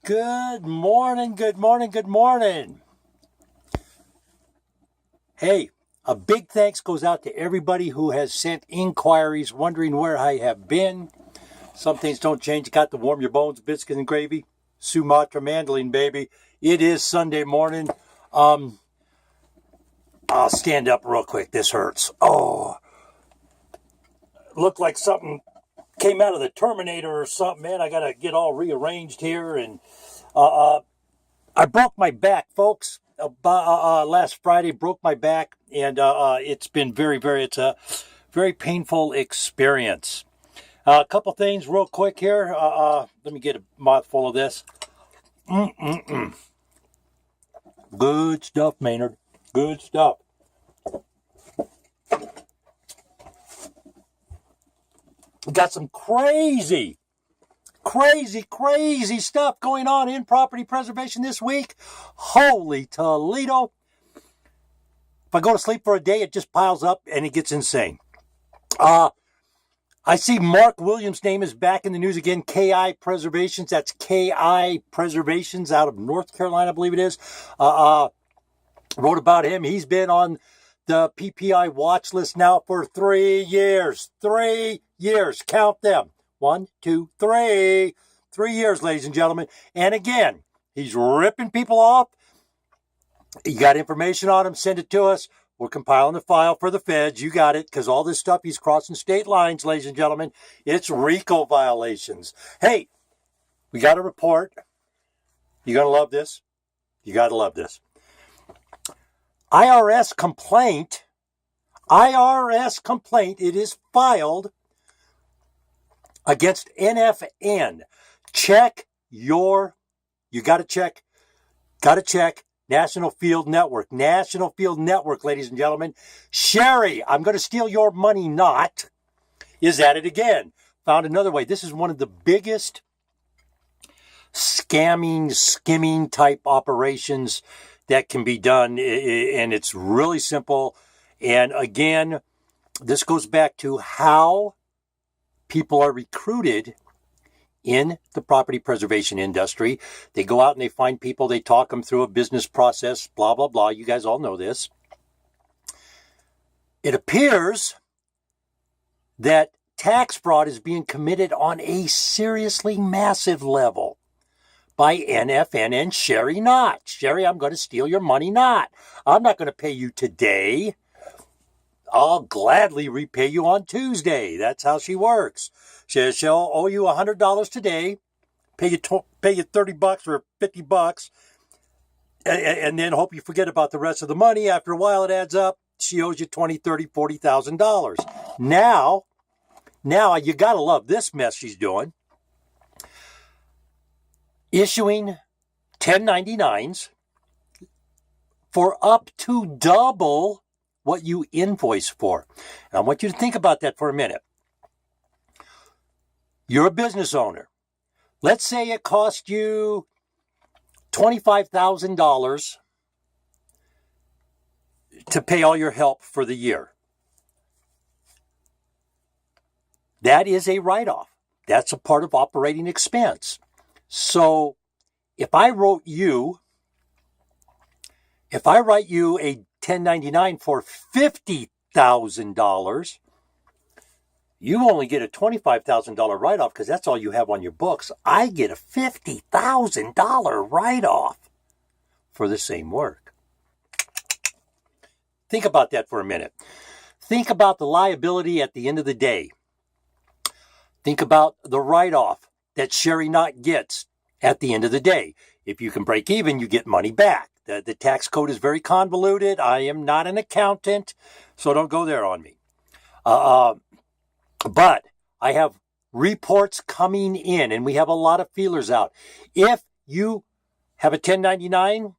Good morning, good morning, good morning. Hey, a big thanks goes out to everybody who has sent inquiries wondering where I have been. Some things don't change. You got to warm your bones, biscuits and gravy. Sumatra mandolin, baby. It is Sunday morning. I'll stand up real quick. This hurts. Oh, looked like something came out of the Terminator or something, man. I got to get all rearranged here. And I broke my back, folks. Last Friday, broke my back, and it's been it's a very painful experience. A couple things real quick here. Let me get a mouthful of this. Good stuff, Maynard. Good stuff. We got some crazy stuff going on in property preservation this week. Holy Toledo. If I go to sleep for a day, it just piles up and it gets insane. I see Mark Williams' name is back in the news again. KI Preservations. That's KI Preservations out of North Carolina, I believe it is. Wrote about him. He's been on the PPI watch list now for 3 years. 3 years. Count them. 1, 2, 3. 3 years, ladies and gentlemen. And again, he's ripping people off. You got information on him, send it to us. We're compiling the file for the feds. You got it, because all this stuff, he's crossing state lines, ladies and gentlemen. It's RICO violations. Hey, we got a report. You're going to love this. You got to love this. IRS complaint. It is filed against NFN. You got to check National Field Network, ladies and gentlemen. Sherry, I'm going to steal your money not, is at it again. Found another way. This is one of the biggest skimming type operations that can be done, and it's really simple. And again, this goes back to how people are recruited in the property preservation industry. They go out and they find people, they talk them through a business process, blah, blah, blah. You guys all know this. It appears that tax fraud is being committed on a seriously massive level by NFN and Sherry not. Sherry, I'm going to steal your money not. I'm not going to pay you today. I'll gladly repay you on Tuesday. That's how she works. She'll owe you $100 today, pay you $30 or $50, and then hope you forget about the rest of the money. After a while, it adds up. She owes you $20,000, $30,000, $40,000. Now, you gotta love this mess she's doing. Issuing 1099s for up to double what you invoice for. And I want you to think about that for a minute. You're a business owner. Let's say it cost you $25,000 to pay all your help for the year. That is a write-off. That's a part of operating expense. So if I write you a 1099 for $50,000, you only get a $25,000 write-off because that's all you have on your books. I get a $50,000 write-off for the same work. Think about that for a minute. Think about the liability at the end of the day. Think about the write-off that Sherry not gets at the end of the day. If you can break even, you get money back. The tax code is very convoluted. I am not an accountant, so don't go there on me. But I have reports coming in, and we have a lot of feelers out. If you have a 1099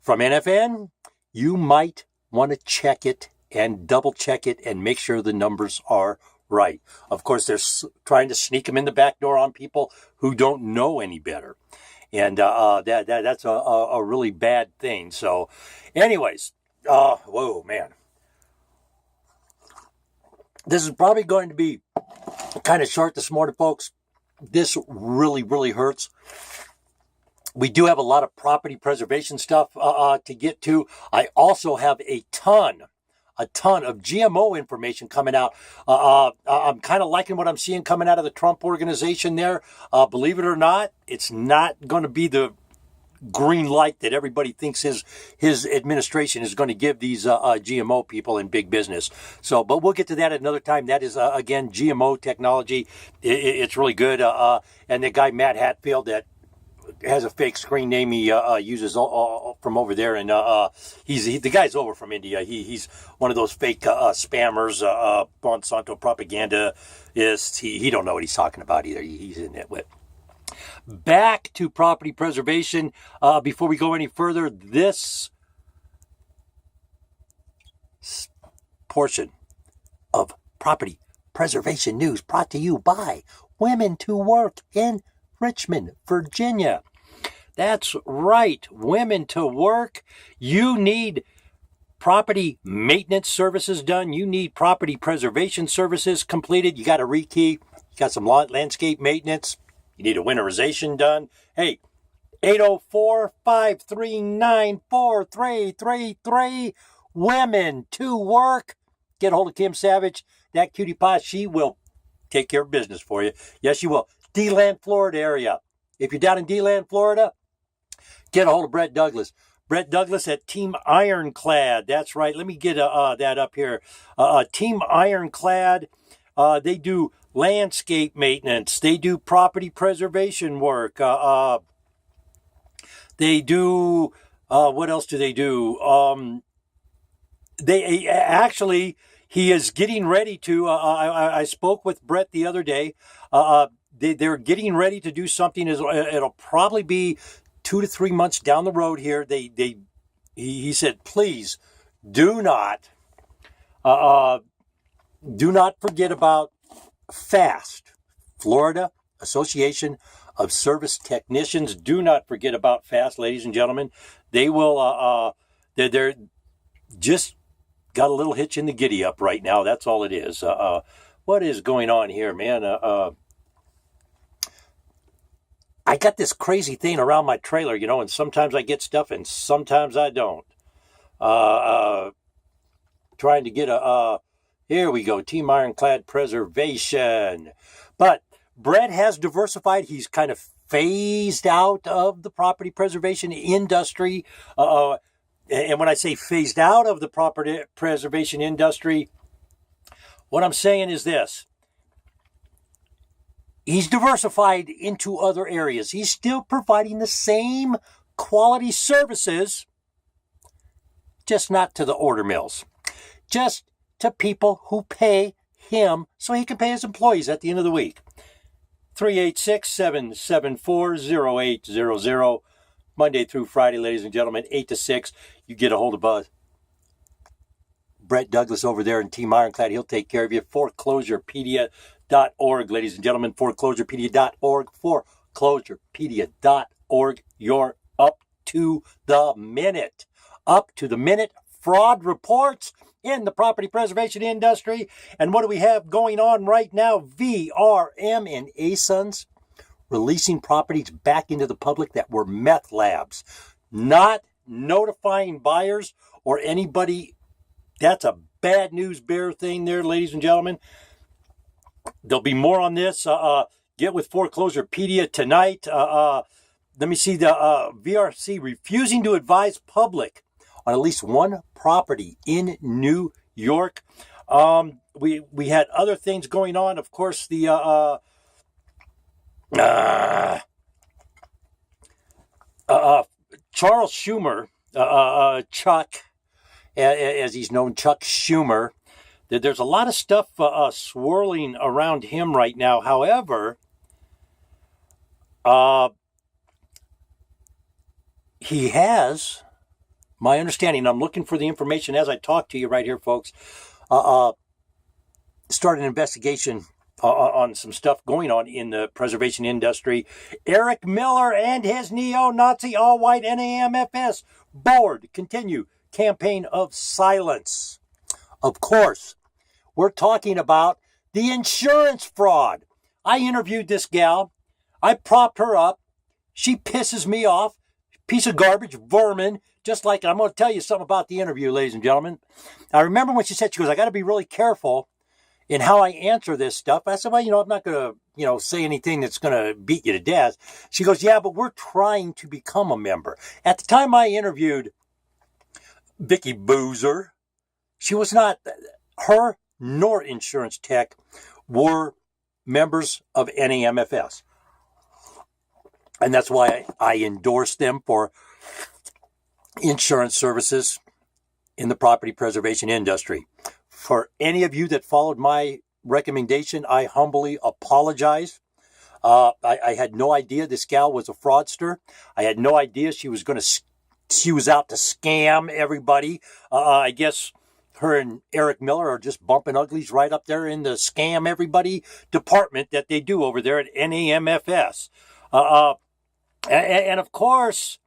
from NFN, you might want to check it and double check it and make sure the numbers are right. Of course, they're trying to sneak them in the back door on people who don't know any better. And that's a really bad thing. So anyways, whoa, man. This is probably going to be kind of short this morning, folks. This really, really hurts. We do have a lot of property preservation stuff to get to. I also have a ton of GMO information coming out. I'm kind of liking what I'm seeing coming out of the Trump organization there. Believe it or not, it's not going to be the green light that everybody thinks his administration is going to give these GMO people in big business. So, but we'll get to that at another time. That is, again, GMO technology. It's really good. And the guy, Matt Hatfield, that has a fake screen name he uses from over there, and the guy's over from India. He's one of those fake spammers, Monsanto propaganda. He don't know what he's talking about either. He's in it with. Back to property preservation. Before we go any further, this portion of property preservation news brought to you by Women to Work in Richmond, Virginia. That's right, Women to Work. You need property maintenance services done. You need property preservation services completed. You got a rekey. You got some landscape maintenance. You need a winterization done. Hey, 804-539-4333. Women to Work. Get a hold of Kim Savage. That cutie pie, she will take care of business for you. Yes, she will. D-Land, Florida area. If you're down in D-Land, Florida, get a hold of Brett Douglas. Brett Douglas at Team Ironclad. That's right. Let me get that up here. Team Ironclad, they do landscape maintenance. They do property preservation work. They do, what else do they do? They actually, he is getting ready to, I spoke with Brett the other day. They're getting ready to do something. It'll probably be 2 to 3 months down the road here. He said, please do not forget about FAST, Florida Association of Service Technicians. Do not forget about FAST, ladies and gentlemen. They will, they're just got a little hitch in the giddy up right now. That's all it is. What is going on here, man? I got this crazy thing around my trailer, and sometimes I get stuff and sometimes I don't. Trying to get here we go, Team Ironclad Preservation. But Brett has diversified. He's kind of phased out of the property preservation industry. And when I say phased out of the property preservation industry, what I'm saying is this. He's diversified into other areas. He's still providing the same quality services, just not to the order mills, just to people who pay him so he can pay his employees at the end of the week. 386-774-0800, Monday through Friday, ladies and gentlemen, 8 to 6. You get a hold of Brett Douglas over there in Team Ironclad. He'll take care of you. Foreclosurepedia.org, ladies and gentlemen, foreclosurepedia.org, foreclosurepedia.org. You're up to the minute. Up to the minute fraud reports in the property preservation industry. And what do we have going on right now? VRM and ASUNs releasing properties back into the public that were meth labs, not notifying buyers or anybody. That's a bad news bear thing there, ladies and gentlemen. There'll be more on this. Get with Foreclosurepedia tonight. Let me see, the VRC refusing to advise public on at least one property in New York. We had other things going on. Of course, the Charles Schumer, Chuck, as he's known, Chuck Schumer. There's a lot of stuff swirling around him right now. However, he has, my understanding, I'm looking for the information as I talk to you right here, folks, started an investigation on some stuff going on in the preservation industry. Eric Miller and his neo-Nazi all-white NAMFS board continue campaign of silence. Of course, we're talking about the insurance fraud. I interviewed this gal. I propped her up. She pisses me off. Piece of garbage, vermin, just like I'm going to tell you something about the interview, ladies and gentlemen. I remember when she said, she goes, I got to be really careful in how I answer this stuff. I said, well, I'm not going to, say anything that's going to beat you to death. She goes, yeah, but we're trying to become a member. At the time I interviewed Vicky Boozer, she was not, her nor Insurance Tech were members of NAMFS. And that's why I endorsed them for insurance services in the property preservation industry. For any of you that followed my recommendation, I humbly apologize. I had no idea this gal was a fraudster. I had no idea she was out to scam everybody. I guess her and Eric Miller are just bumping uglies right up there in the scam everybody department that they do over there at NAMFS. And of course,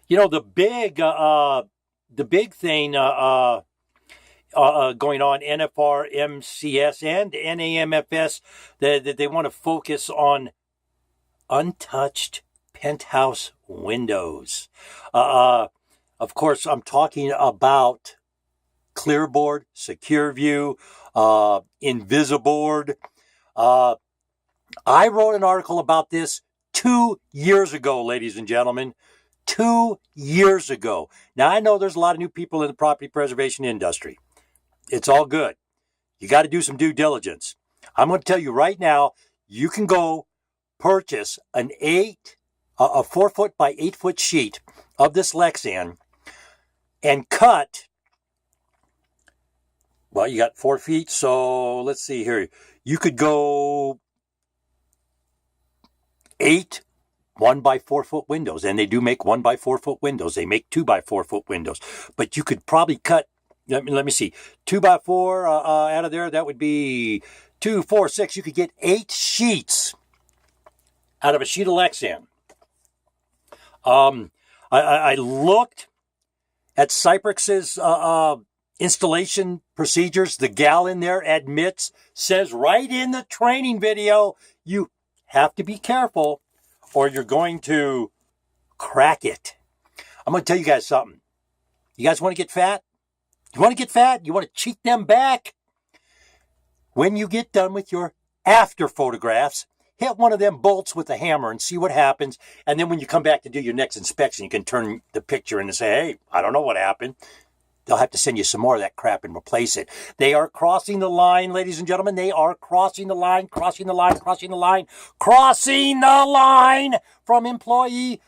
the big thing going on, NFR, MCS, and NAMFS, that they want to focus on untouched penthouse windows. Of course, I'm talking about Clearboard, SecureView, Invisiboard. I wrote an article about this 2 years ago, ladies and gentlemen. 2 years ago. Now, I know there's a lot of new people in the property preservation industry. It's all good. You got to do some due diligence. I'm going to tell you right now, you can go purchase a 4-foot by 8-foot sheet of this Lexan and cut, well, you got 4 feet, so let's see here. You could go 8 1-by-4-foot windows, and they do make 1-by-4-foot windows. They make 2-by-4-foot windows, but you could probably cut. Let me see, 2x4 out of there. That would be 2, 4, 6. You could get 8 sheets out of a sheet of Lexan. I looked at Cyprex's installation procedures. The gal in there says right in the training video, you have to be careful or you're going to crack it. I'm going to tell you guys something. You guys want to get fat? You want to get fat? You want to cheat them back? When you get done with your after photographs, hit one of them bolts with a hammer and see what happens. And then when you come back to do your next inspection, you can turn the picture in and say, hey, I don't know what happened. They'll have to send you some more of that crap and replace it. They are crossing the line, ladies and gentlemen. They are crossing the line from employee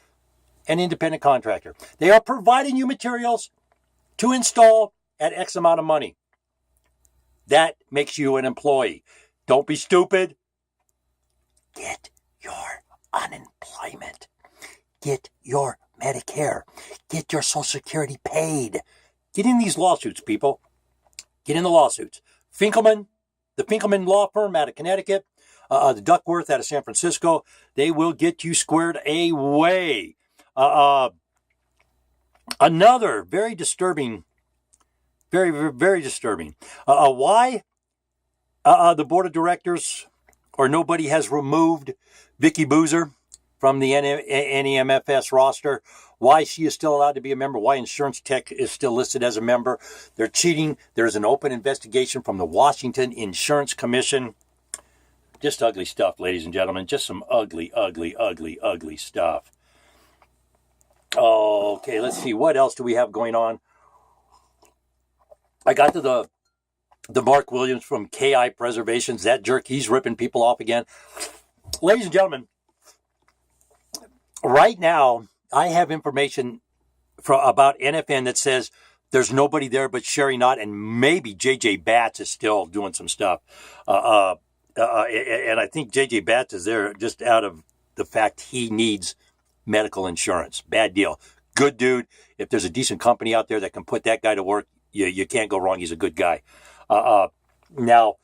and independent contractor. They are providing you materials to install at X amount of money. That makes you an employee. Don't be stupid. Get your unemployment. Get your Medicare. Get your Social Security paid. Get in these lawsuits, people. Get in the lawsuits. The Finkelman Law Firm out of Connecticut, the Duckworth out of San Francisco, they will get you squared away. Another very disturbing, very, very, very disturbing. Why the board of directors or nobody has removed Vicky Boozer from the NAMFS roster, why she is still allowed to be a member, why Insurance Tech is still listed as a member. They're cheating. There's an open investigation from the Washington Insurance Commission. Just ugly stuff, ladies and gentlemen. Just some ugly, ugly, ugly, ugly stuff. Okay, let's see. What else do we have going on? I got to the Mark Williams from KI Preservations. That jerk, he's ripping people off again. Ladies and gentlemen, right now, I have information about NFN that says there's nobody there but Sherry Knott, and maybe JJ Batts is still doing some stuff. And I think JJ Batts is there just out of the fact he needs medical insurance. Bad deal. Good dude. If there's a decent company out there that can put that guy to work, you can't go wrong. He's a good guy. Now,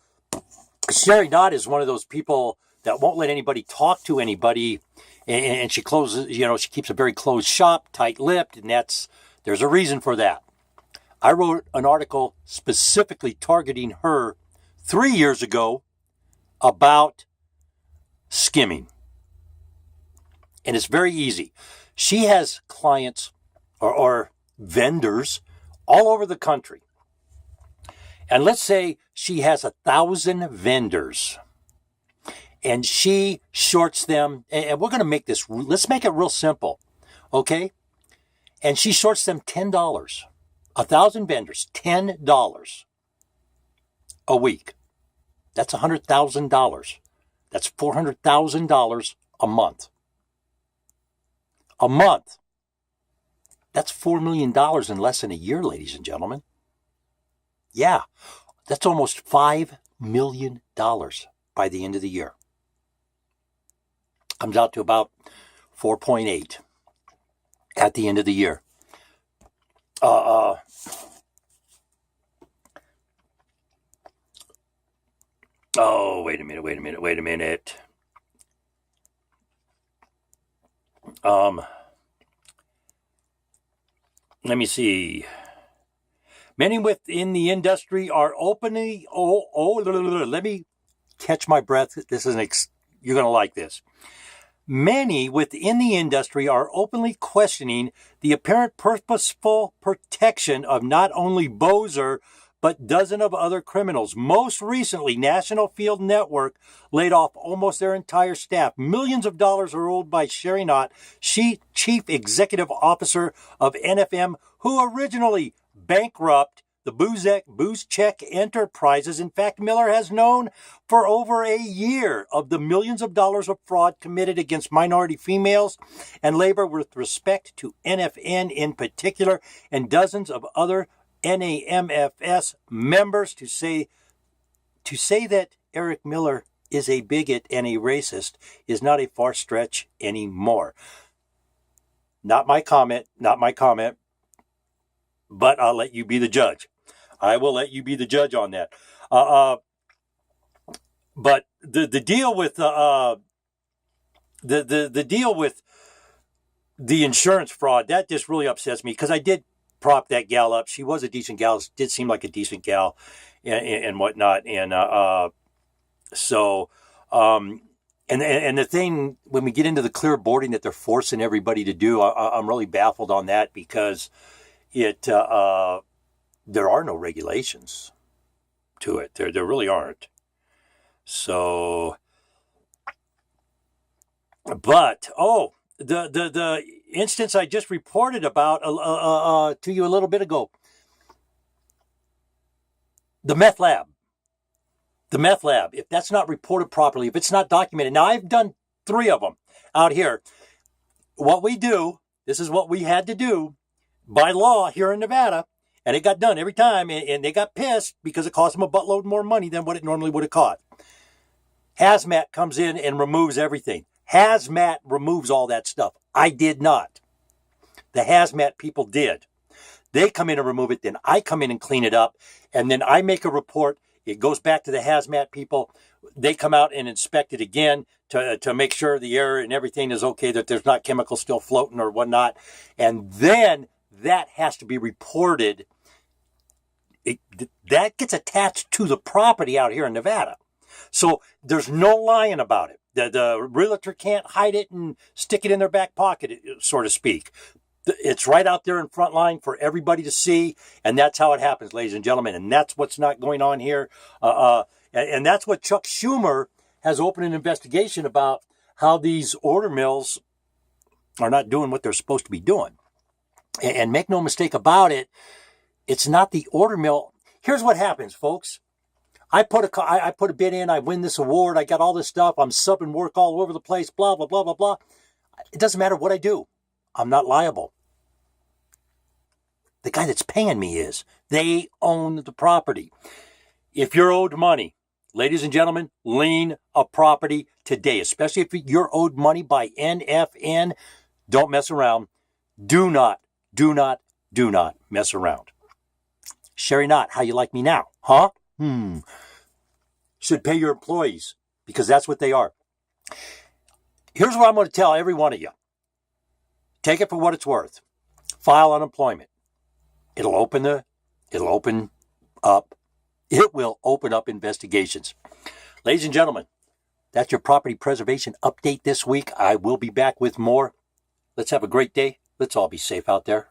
Sherry Knott is one of those people that won't let anybody talk to anybody. And she closes, she keeps a very closed shop, tight-lipped, and there's a reason for that. I wrote an article specifically targeting her 3 years ago about skimming. And it's very easy. She has clients or vendors all over the country. And let's say she has 1,000 vendors and she shorts them. And we're going to make this, let's make it real simple. Okay. And she shorts them $10. 1,000 vendors, $10 a week. That's $100,000. That's $400,000 a month. A month. That's $4 million in less than a year, ladies and gentlemen. Yeah, that's almost $5 million by the end of the year. Comes out to about 4.8 at the end of the year. Oh, wait a minute. Let me see. Many within the industry are openly, let me catch my breath. This is you're going to like this. Many within the industry are openly questioning the apparent purposeful protection of not only Bozer, but dozens of other criminals. Most recently, National Field Network laid off almost their entire staff. Millions of dollars are owed by Sherry Knott, Chief Executive Officer of NFM, who originally bankrupted the Booze Check Enterprises. In fact, Miller has known for over a year of the millions of dollars of fraud committed against minority females and labor with respect to NFN in particular and dozens of other NAMFS members. To say that Eric Miller is a bigot and a racist is not a far stretch anymore. Not my comment, but I'll let you be the judge. I will let you be the judge on that. But the deal with the deal with the insurance fraud, that just really upsets me, because I did prop that gal up. She was a decent gal. Did seem like a decent gal and whatnot. And and the thing, when we get into the clear boarding that they're forcing everybody to do, I'm really baffled on that, because there are no regulations to it. There really aren't. So, but the instance I just reported about to you a little bit ago, the meth lab. If that's not reported properly, if it's not documented. Now, I've done 3 of them out here. What we do, this is what we had to do by law here in Nevada, and it got done every time, and they got pissed because it cost them a buttload more money than what it normally would have cost. Hazmat comes in and removes everything. Hazmat removes all that stuff. I did not. The hazmat people did. They come in and remove it, then I come in and clean it up, and then I make a report. It goes back to the hazmat people. They come out and inspect it again to make sure the air and everything is okay, that there's not chemicals still floating or whatnot. And then that has to be reported. That gets attached to the property out here in Nevada. So there's no lying about it. The realtor can't hide it and stick it in their back pocket, so to speak. It's right out there in front line for everybody to see, and that's how it happens, ladies and gentlemen. And that's what's not going on here. And that's what Chuck Schumer has opened an investigation about, how these order mills are not doing what they're supposed to be doing. And make no mistake about it, it's not the order mill. Here's what happens, folks. I put a bid in, I win this award, I got all this stuff, I'm subbing work all over the place, blah, blah, blah, blah, blah. It doesn't matter what I do. I'm not liable. The guy that's paying me is. They own the property. If you're owed money, ladies and gentlemen, lien a property today, especially if you're owed money by NFN. Don't mess around. Do not mess around. Sherry Knott, how you like me now? Huh? Should pay your employees, because that's what they are. Here's what I'm going to tell every one of you. Take it for what it's worth. File unemployment. It will open up investigations. Ladies and gentlemen, That's your property preservation update this week. I will be back with more. Let's have a great day. Let's all be safe out there.